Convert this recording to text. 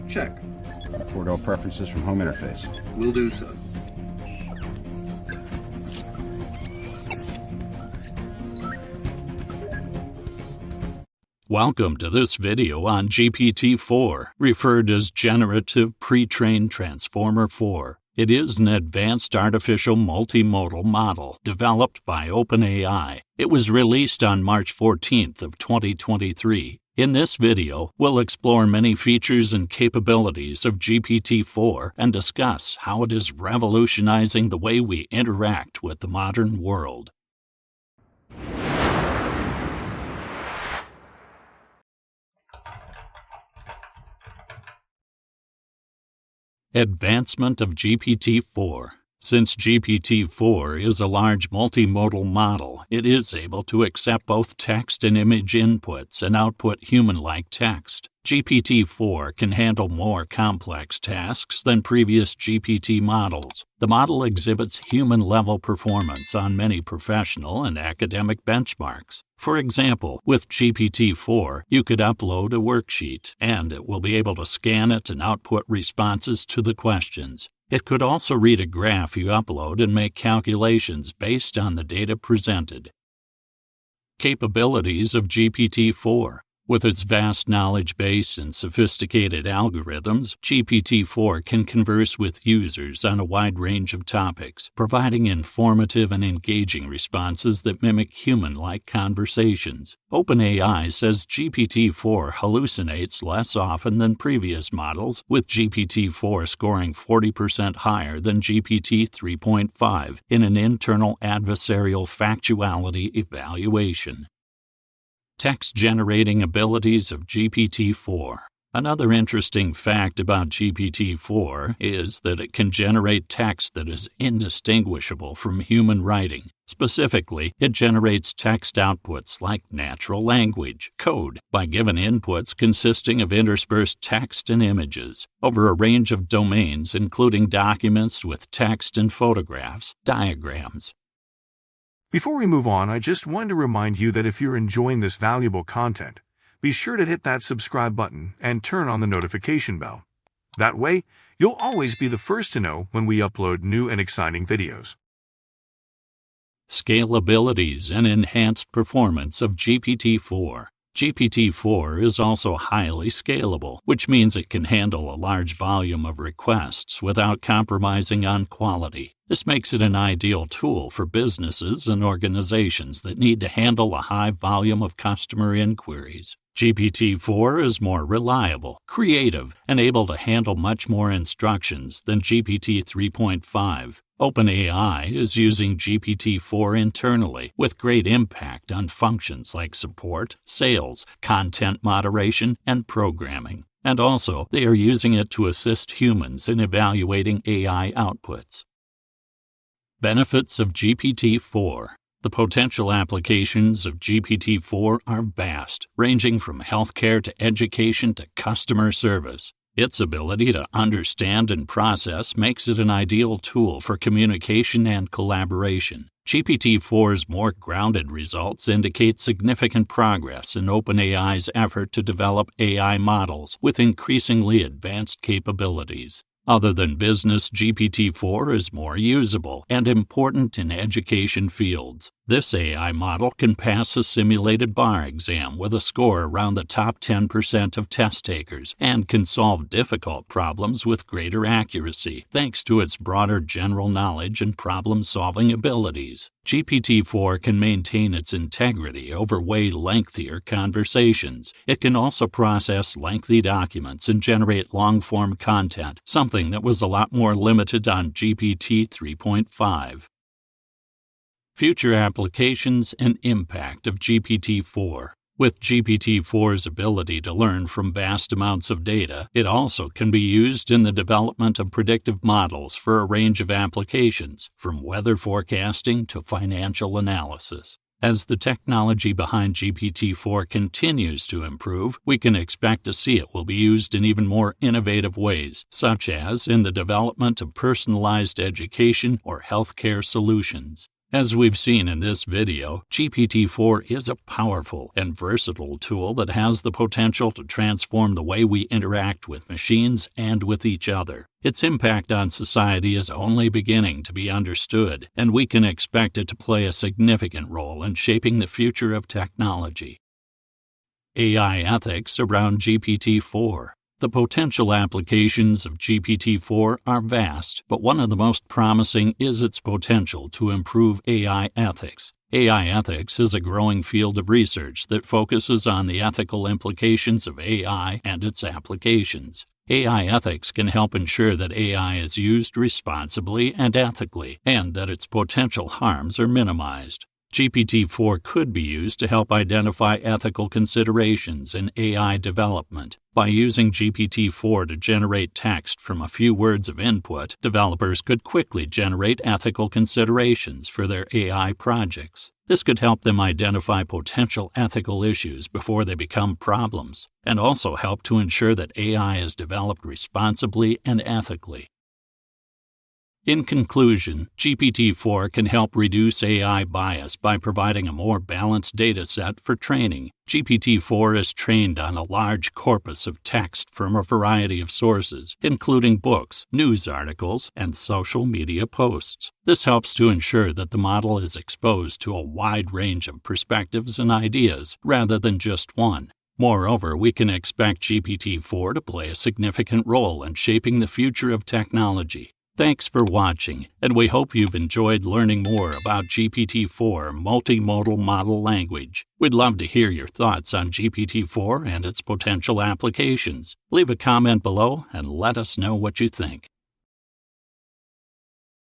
Check. Import all preferences from home interface. Will do so. Welcome to this video on GPT4, referred as Generative Pre-trained Transformer 4. It is an advanced artificial multimodal model developed by OpenAI. It was released on March 14th of 2023. In this video, we'll explore many features and capabilities of GPT-4 and discuss how it is revolutionizing the way we interact with the modern world. Advancement of GPT-4. Since GPT-4 is a large multimodal model, it is able to accept both text and image inputs and output human-like text. GPT-4 can handle more complex tasks than previous GPT models. The model exhibits human-level performance on many professional and academic benchmarks. For example, with GPT-4, you could upload a worksheet, and it will be able to scan it and output responses to the questions. It could also read a graph you upload and make calculations based on the data presented. Capabilities of GPT-4. With its vast knowledge base and sophisticated algorithms, GPT-4 can converse with users on a wide range of topics, providing informative and engaging responses that mimic human-like conversations. OpenAI says GPT-4 hallucinates less often than previous models, with GPT-4 scoring 40% higher than GPT 3.5 in an internal adversarial factuality evaluation. Text-generating abilities of GPT-4. Another interesting fact about GPT-4 is that it can generate text that is indistinguishable from human writing. Specifically, it generates text outputs like natural language, code, by given inputs consisting of interspersed text and images, over a range of domains including documents with text and photographs, diagrams. Before we move on, I just wanted to remind you that if you're enjoying this valuable content, be sure to hit that subscribe button and turn on the notification bell. That way, you'll always be the first to know when we upload new and exciting videos. Scalabilities and enhanced performance of GPT-4. GPT-4 is also highly scalable, which means it can handle a large volume of requests without compromising on quality. This makes it an ideal tool for businesses and organizations that need to handle a high volume of customer inquiries. GPT-4 is more reliable, creative, and able to handle much more instructions than GPT 3.5. OpenAI is using GPT-4 internally, with great impact on functions like support, sales, content moderation, and programming. And also, they are using it to assist humans in evaluating AI outputs. Benefits of GPT-4. The potential applications of GPT-4 are vast, ranging from healthcare to education to customer service. Its ability to understand and process makes it an ideal tool for communication and collaboration. GPT-4's more grounded results indicate significant progress in OpenAI's effort to develop AI models with increasingly advanced capabilities. Other than business, GPT-4 is more usable and important in education fields. This AI model can pass a simulated bar exam with a score around the top 10% of test takers and can solve difficult problems with greater accuracy thanks to its broader general knowledge and problem-solving abilities. GPT-4 can maintain its integrity over way lengthier conversations. It can also process lengthy documents and generate long-form content, something that was a lot more limited on GPT 3.5. Future applications and impact of GPT-4. With GPT-4's ability to learn from vast amounts of data, it also can be used in the development of predictive models for a range of applications, from weather forecasting to financial analysis. As the technology behind GPT-4 continues to improve, we can expect to see it will be used in even more innovative ways, such as in the development of personalized education or healthcare solutions. As we've seen in this video, GPT-4 is a powerful and versatile tool that has the potential to transform the way we interact with machines and with each other. Its impact on society is only beginning to be understood, and we can expect it to play a significant role in shaping the future of technology. AI ethics around GPT-4. The potential applications of GPT-4 are vast, but one of the most promising is its potential to improve AI ethics. AI ethics is a growing field of research that focuses on the ethical implications of AI and its applications. AI ethics can help ensure that AI is used responsibly and ethically, and that its potential harms are minimized. GPT-4 could be used to help identify ethical considerations in AI development. By using GPT-4 to generate text from a few words of input, developers could quickly generate ethical considerations for their AI projects. This could help them identify potential ethical issues before they become problems, and also help to ensure that AI is developed responsibly and ethically. In conclusion, GPT-4 can help reduce AI bias by providing a more balanced data set for training. GPT-4 is trained on a large corpus of text from a variety of sources, including books, news articles, and social media posts. This helps to ensure that the model is exposed to a wide range of perspectives and ideas, rather than just one. Moreover, we can expect GPT-4 to play a significant role in shaping the future of technology. Thanks for watching, and we hope you've enjoyed learning more about GPT-4 multimodal model language. We'd love to hear your thoughts on GPT-4 and its potential applications. Leave a comment below and let us know what you think.